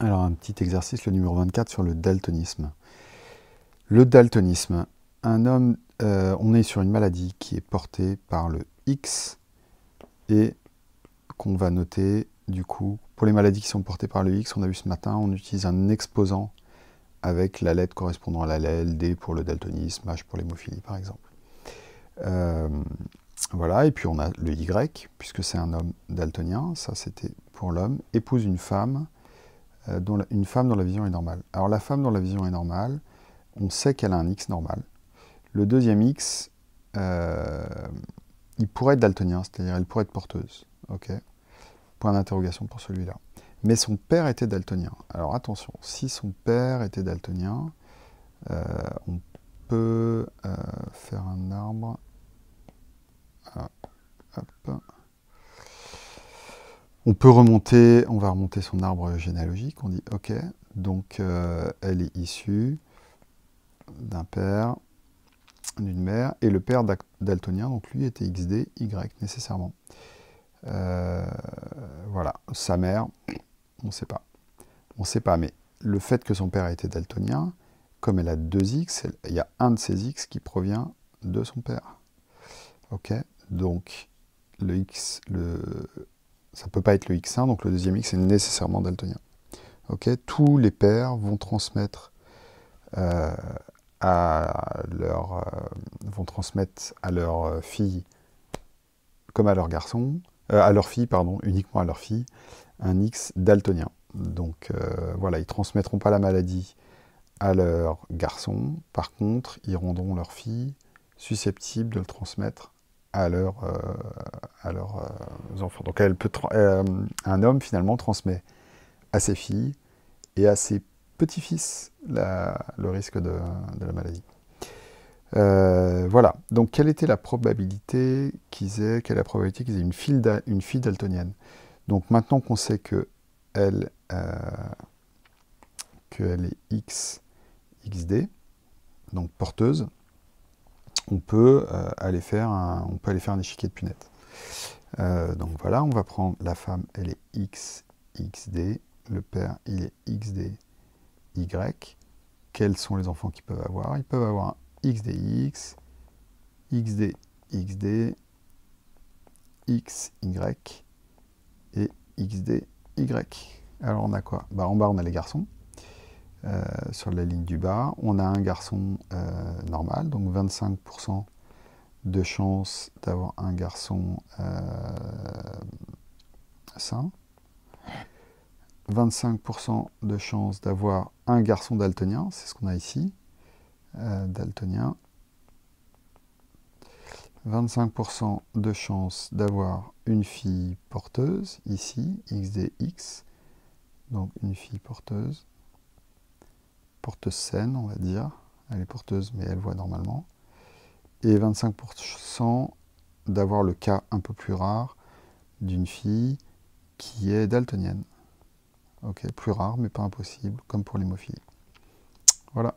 Alors, un petit exercice, le numéro 24 sur le daltonisme. Le daltonisme, on est sur une maladie qui est portée par le X et qu'on va noter, du coup, pour les maladies qui sont portées par le X, on a vu ce matin, on utilise un exposant avec la lettre correspondant à l'allèle, D pour le daltonisme, H pour l'hémophilie, par exemple. Voilà, et puis on a le Y, puisque c'est un homme daltonien, ça c'était pour l'homme, épouse une femme, dont la vision est normale. Alors la femme dont la vision est normale, on sait qu'elle a un X normal. Le deuxième X, il pourrait être daltonien, c'est-à-dire elle pourrait être porteuse. Ok. Point d'interrogation pour celui-là. Mais son père était daltonien. Alors attention, si son père était daltonien, on peut faire un arbre. Ah, hop. On peut remonter, on va remonter son arbre généalogique. On dit ok, donc elle est issue d'un père, d'une mère, et le père daltonien, donc lui était XD, Y nécessairement. Voilà, sa mère, on ne sait pas. On ne sait pas, mais le fait que son père ait été daltonien, comme elle a deux X, il y a un de ces X qui provient de son père. Ok, donc le X, ça ne peut pas être le X1, donc le deuxième X est nécessairement daltonien. Ok, tous les pères vont transmettre vont transmettre à leur fille comme à leur garçon, à leur fille, pardon, uniquement à leur fille, un X daltonien. Donc voilà, ils ne transmettront pas la maladie à leur garçon. Par contre, ils rendront leur fille susceptible de le transmettre à leurs enfants. Donc un homme, finalement, transmet à ses filles et à ses petits-fils le risque de la maladie. Voilà. Donc, quelle était la probabilité quelle est la probabilité qu'ils aient une fille daltonienne? Donc, maintenant qu'on sait qu'elle est XD, donc porteuse, on peut aller faire un échiquier de punettes. Donc voilà, on va prendre la femme, elle est XD, le père, il est XDY. Quels sont les enfants qu'ils peuvent avoir? Ils peuvent avoir un XDX, XDXD, XY et XDY. Alors on a quoi? En bas on a les garçons. Sur la ligne du bas, on a un garçon normal, donc 25% de chance d'avoir un garçon sain, 25% de chance d'avoir un garçon daltonien, c'est ce qu'on a ici, daltonien, 25% de chance d'avoir une fille porteuse, ici, XDX, donc une fille porteuse saine, on va dire, elle est porteuse mais elle voit normalement, et 25% d'avoir le cas un peu plus rare d'une fille qui est daltonienne. Ok, plus rare mais pas impossible, comme pour l'hémophilie. Voilà.